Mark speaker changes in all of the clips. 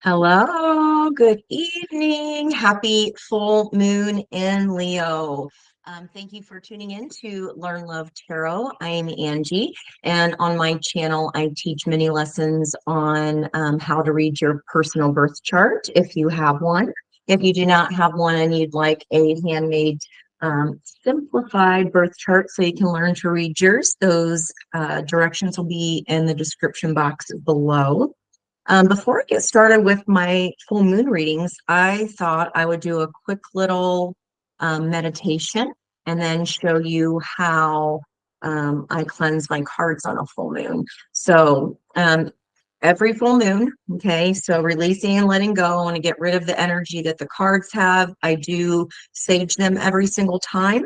Speaker 1: Hello, good evening. Happy full moon in Leo. Thank you for tuning in to Learn Love Tarot. I'm Angie, and on my channel, I teach many lessons on how to read your personal birth chart if you have one. If you do not have one and you'd like a handmade simplified birth chart so you can learn to read yours, those directions will be in the description box below. Before I get started with my full moon readings, I thought I would do a quick little meditation and then show you how I cleanse my cards on a full moon. So every full moon, okay, so releasing and letting go, I want to get rid of the energy that the cards have. I do sage them every single time.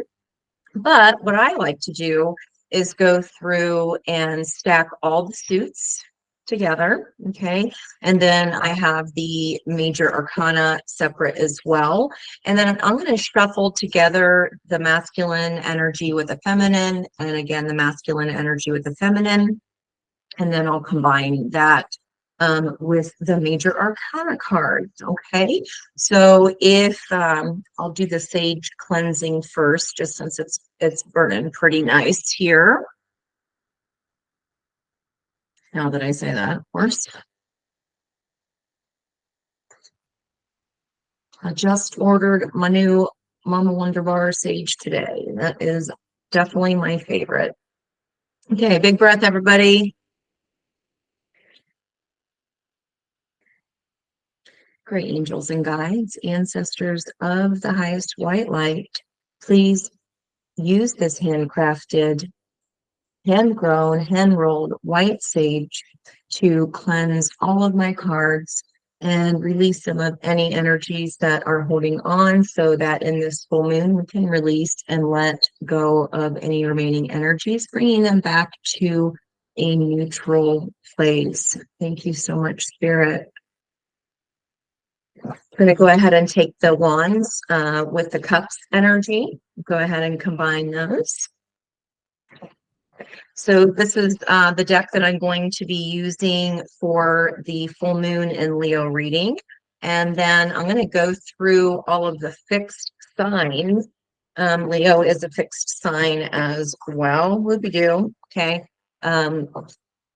Speaker 1: But what I like to do is go through and stack all the suits together, okay? And then I have the major arcana separate as well. And then I'm going to shuffle together the masculine energy with the feminine, and again, the masculine energy with the feminine. And then I'll combine that with the major arcana cards. Okay, so if I'll do the sage cleansing first, just since it's burning pretty nice here. Now that I say that, of course. I just ordered my new Mama Wonder Bar Sage today. That is definitely my favorite. Okay, big breath, everybody. Great angels and guides, ancestors of the highest white light, please use this handcrafted, hand-grown, hand-rolled white sage to cleanse all of my cards and release some of any energies that are holding on so that in this full moon we can release and let go of any remaining energies, bringing them back to a neutral place. Thank you so much, Spirit. I'm going to go ahead and take the wands with the cups energy. Go ahead and combine those. So this is the deck that I'm going to be using for the full moon in Leo reading. And then I'm going to go through all of the fixed signs. Leo is a fixed sign as well. Whoopie-doo. Okay. And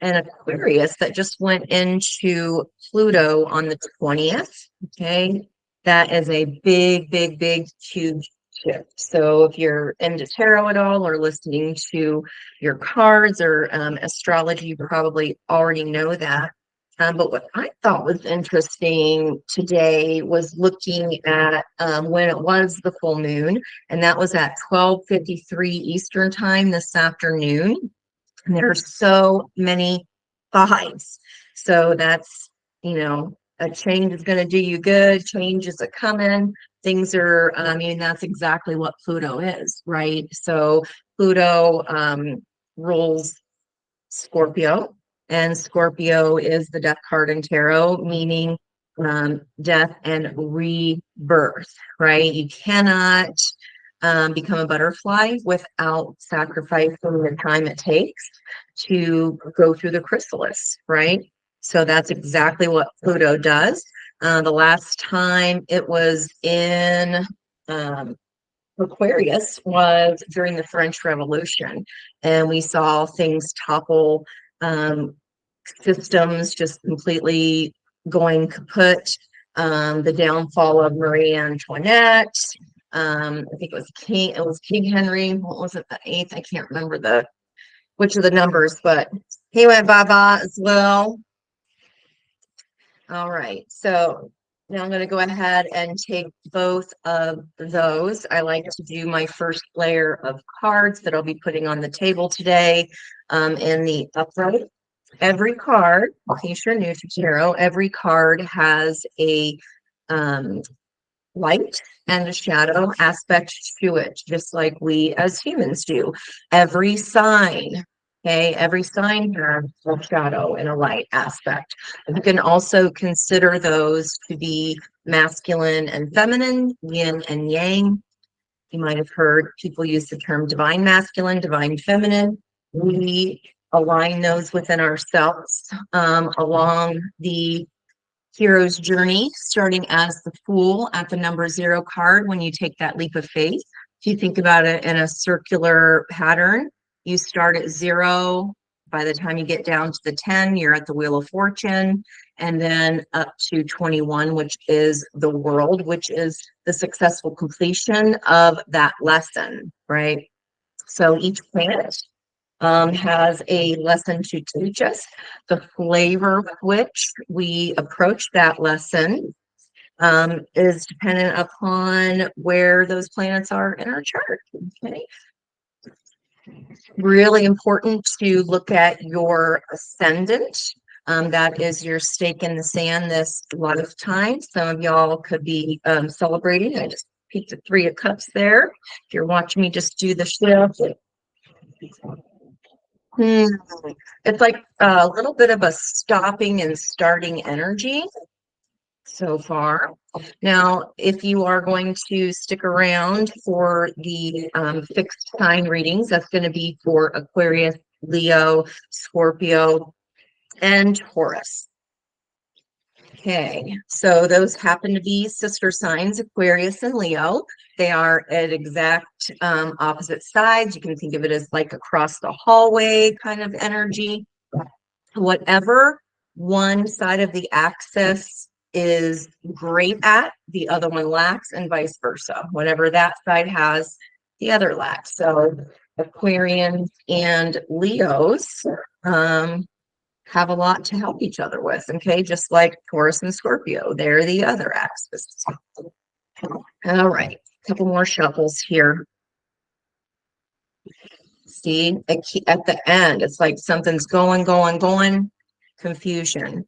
Speaker 1: Aquarius that just went into Pluto on the 20th. Okay. That is a big, big, big, huge shift. So if you're into tarot at all or listening to your cards or astrology, you probably already know that. But what I thought was interesting today was looking at when it was the full moon, and that was at 12:53 Eastern time this afternoon. And there are so many fives. So that's, a change is going to do you good. Change is a coming. Things are, I mean, that's exactly what Pluto is, right? So Pluto rules Scorpio, and Scorpio is the death card in tarot, meaning death and rebirth, right? You cannot become a butterfly without sacrificing the time it takes to go through the chrysalis, right? So that's exactly what Pluto does. The last time it was in Aquarius was during the French Revolution, and we saw things topple, systems just completely going kaput. The downfall of Marie Antoinette. I think it was King Henry. What was it, the eighth? I can't remember which of the numbers, but he went bye-bye as well. All right, so now I'm going to go ahead and take both of those. I like to do my first layer of cards that I'll be putting on the table today in the upright. Every card, in case you're new to tarot, every card has a light and a shadow aspect to it, just like we as humans do. Every sign, okay, every sign has a shadow and a light aspect. You can also consider those to be masculine and feminine, yin and yang. You might have heard people use the term divine masculine, divine feminine. We align those within ourselves along the Hero's journey, starting as the Fool at the number 0 card when you take that leap of faith. If you think about it in a circular pattern, you start at 0. By the time you get down to the 10, you're at the Wheel of Fortune, and then up to 21, which is the World, which is the successful completion of that lesson, right? So each planet has a lesson to teach us. The flavor with which we approach that lesson is dependent upon where those planets are in our chart. Okay. Really important to look at your ascendant. That is your stake in the sand this lifetime. Some of y'all could be celebrating. I just peeked the 3 of Cups there. If you're watching me just do the shift. It's like a little bit of a stopping and starting energy so far. Now, if you are going to stick around for the fixed sign readings, that's going to be for Aquarius, Leo, Scorpio, and Taurus. Okay, so those happen to be sister signs, Aquarius and Leo. They are at exact opposite sides. You can think of it as like across the hallway kind of energy. Whatever one side of the axis is great at, the other one lacks, and vice versa. Whatever that side has, the other lacks. So Aquarians and Leos have a lot to help each other with, okay? Just like Taurus and Scorpio, they're the other axis. All right, a couple more shuffles here. See, at the end, it's like something's going, confusion.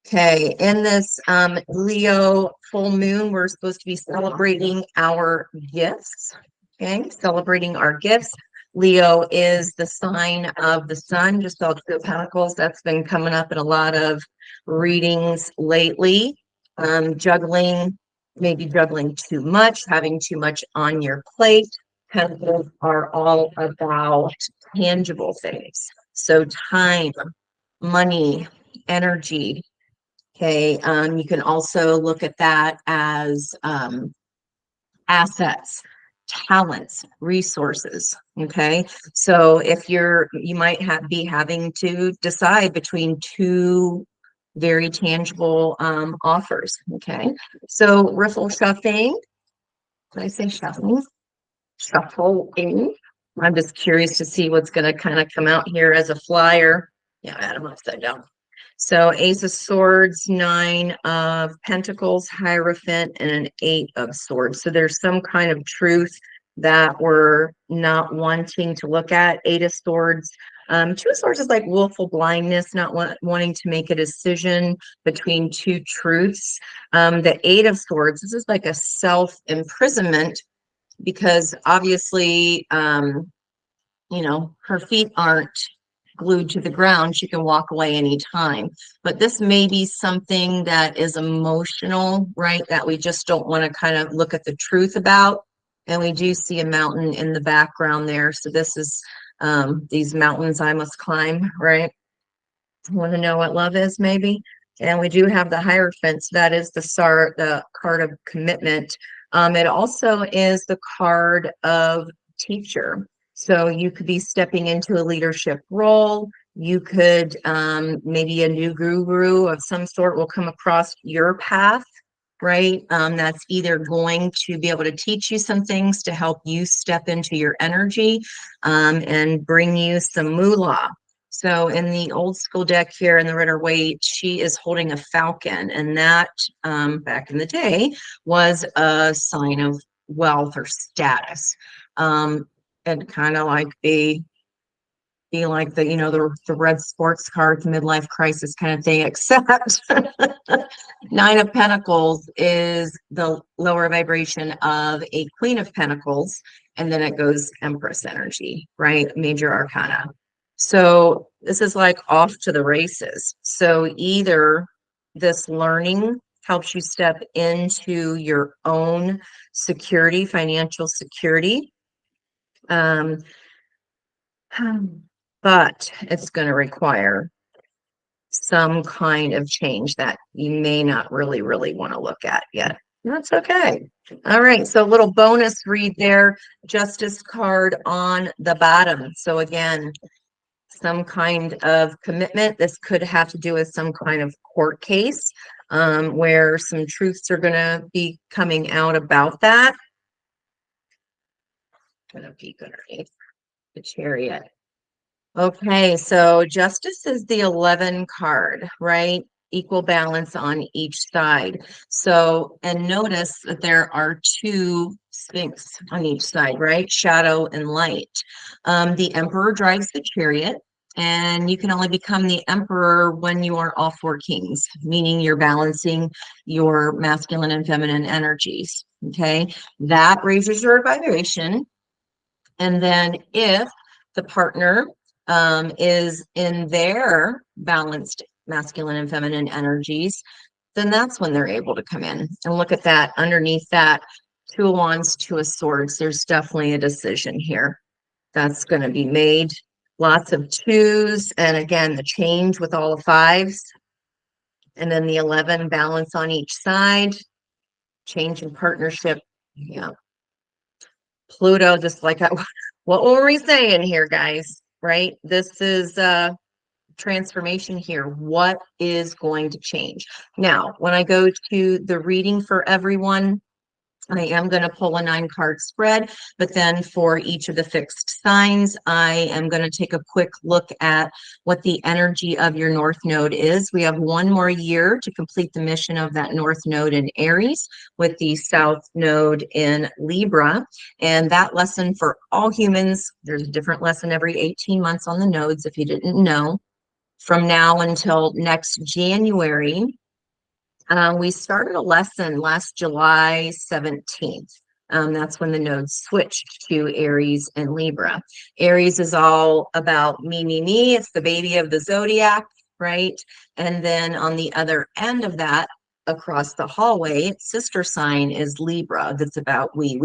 Speaker 1: Okay, in this Leo full moon, we're supposed to be celebrating our gifts. Okay, celebrating our gifts. Leo is the sign of the sun, just all 2 of Pentacles. That's been coming up in a lot of readings lately. Juggling, maybe juggling too much, having too much on your plate. Pentacles are all about tangible things. So time, money, energy. Okay, you can also look at that as assets, talents, resources. Okay, so if you might be having to decide between 2 very tangible offers. Okay, so riffle shuffling. Did I say shuffling? Shuffling. I'm just curious to see what's going to kind of come out here as a flyer. Yeah, I had them upside down. So Ace of Swords, 9 of Pentacles, Hierophant, and an 8 of Swords. So there's some kind of truth that we're not wanting to look at. 8 of Swords. 2 of Swords is like willful blindness, not wanting to make a decision between 2 truths. The 8 of Swords, this is like a self-imprisonment because obviously, her feet aren't glued to the ground. She can walk away anytime. But this may be something that is emotional, right? That we just don't want to kind of look at the truth about. And we do see a mountain in the background there. So this is these mountains I must climb, right? Want to know what love is, maybe? And we do have the Hierophant. So that is the card of commitment. It also is the card of teacher. So you could be stepping into a leadership role. You could, maybe a new guru of some sort will come across your path, right? That's either going to be able to teach you some things to help you step into your energy and bring you some moolah. So in the old school deck here in the Ritter Waite, she is holding a falcon, and that back in the day was a sign of wealth or status. And kind of like be like the red sports card, midlife crisis kind of thing, except 9 of Pentacles is the lower vibration of a Queen of Pentacles, and then it goes Empress energy, right? Major Arcana. So this is like off to the races. So either this learning helps you step into your own security, financial security, but it's going to require some kind of change that you may not really want to look at yet. That's okay. All right, so a little bonus read there, justice card on the bottom. So again, some kind of commitment. This could have to do with some kind of court case where some truths are going to be coming out about that. I'm going to peek underneath the Chariot. Okay, so justice is the 11 card, right? Equal balance on each side. So, and notice that there are two sphinx on each side, right? Shadow and light. The Emperor drives the Chariot, and you can only become the Emperor when you are all four kings, meaning you're balancing your masculine and feminine energies. Okay, that raises your vibration. And then if the partner is in their balanced masculine and feminine energies, then that's when they're able to come in. And look at that, underneath that, 2 of Wands, 2 of Swords, there's definitely a decision here that's going to be made. Lots of 2s, and again, the change with all the 5s. And then the 11, balance on each side, change in partnership. Yeah. Pluto, just like what were we saying here, guys? Right? This is transformation here. What is going to change? Now, when I go to the reading for everyone, I am going to pull a 9-card spread, but then for each of the fixed signs, I am going to take a quick look at what the energy of your North Node is. We have 1 more year to complete the mission of that North Node in Aries with the South Node in Libra. And that lesson for all humans, there's a different lesson every 18 months on the nodes, if you didn't know. From now until next January, we started a lesson last July 17th. That's when the nodes switched to Aries and Libra. Aries is all about me. It's the baby of the zodiac, right? And then on the other end of that, across the hallway, sister sign is Libra. That's about we,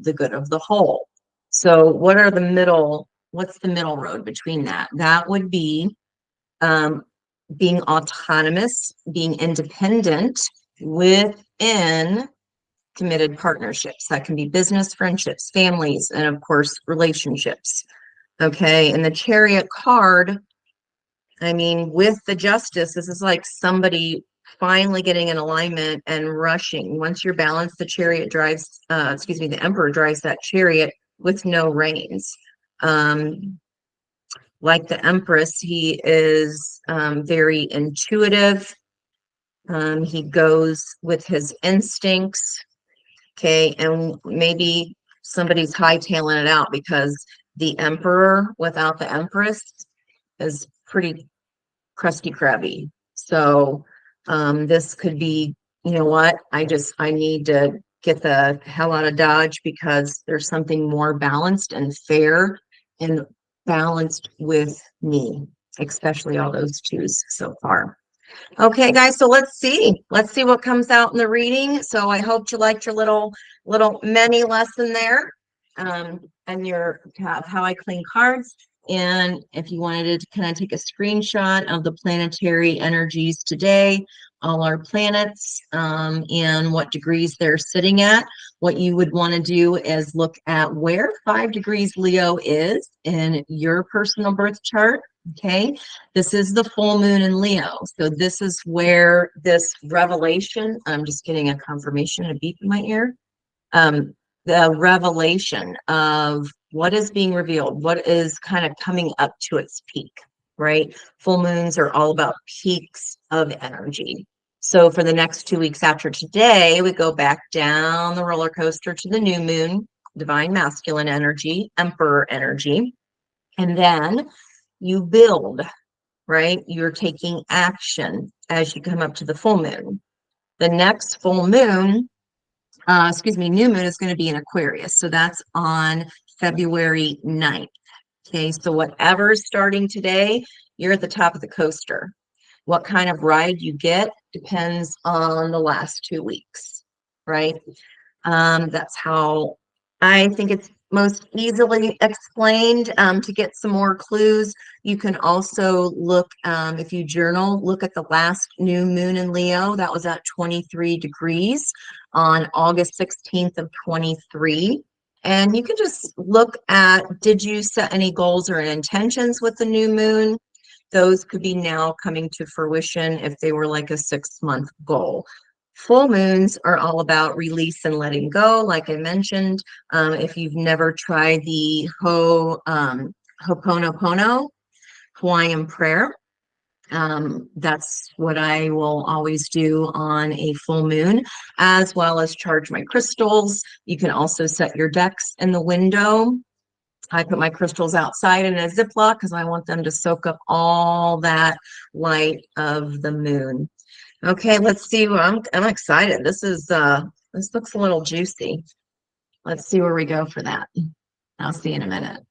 Speaker 1: the good of the whole. So what's the middle road between that? That would be being autonomous, being independent within committed partnerships. That can be business, friendships, families, and of course, relationships. Okay, and the Chariot card, I mean, with the Justice, this is like somebody finally getting in alignment and rushing. Once you're balanced, the Chariot drives, the Emperor drives that Chariot with no reins. Like the Empress, he is very intuitive. He goes with his instincts. Okay, and maybe somebody's hightailing it out because the Emperor without the Empress is pretty crusty crabby. So this could be, you know what, I need to get the hell out of Dodge because there's something more balanced and fair and balanced with me, especially all those 2s so far. Okay, guys, so let's see what comes out in the reading. So I hope you liked your little mini lesson there, and your how I clean cards. And if you wanted to kind of take a screenshot of the planetary energies today, all our planets, and what degrees they're sitting at, what you would want to do is look at where 5 degrees Leo is in your personal birth chart. Okay, this is the full moon in Leo. So this is where this revelation, I'm just getting a confirmation, a beep in my ear. The revelation of what is being revealed, what is kind of coming up to its peak, right? Full moons are all about peaks of energy. So for the next 2 weeks after today, we go back down the roller coaster to the new moon, divine masculine energy, emperor energy. And then you build, right? You're taking action as you come up to the full moon. The next full moon, new moon is going to be in Aquarius. So that's on February 9th. Okay, so whatever's starting today, you're at the top of the coaster. What kind of ride you get depends on the last 2 weeks, right? That's how I think it's most easily explained. To get some more clues, you can also look, if you journal, look at the last new moon in Leo. That was at 23 degrees on August 16th of 23. And you can just look at, did you set any goals or intentions with the new moon? Those could be now coming to fruition if they were like a 6-month goal. Full moons are all about release and letting go, like I mentioned. If you've never tried the Ho'oponopono, Hawaiian prayer, that's what I will always do on a full moon, as well as charge my crystals. You can also set your decks in the window. I put my crystals outside in a Ziploc because I want them to soak up all that light of the moon. Okay, let's see. I'm excited. This looks a little juicy. Let's see where we go for that. I'll see you in a minute.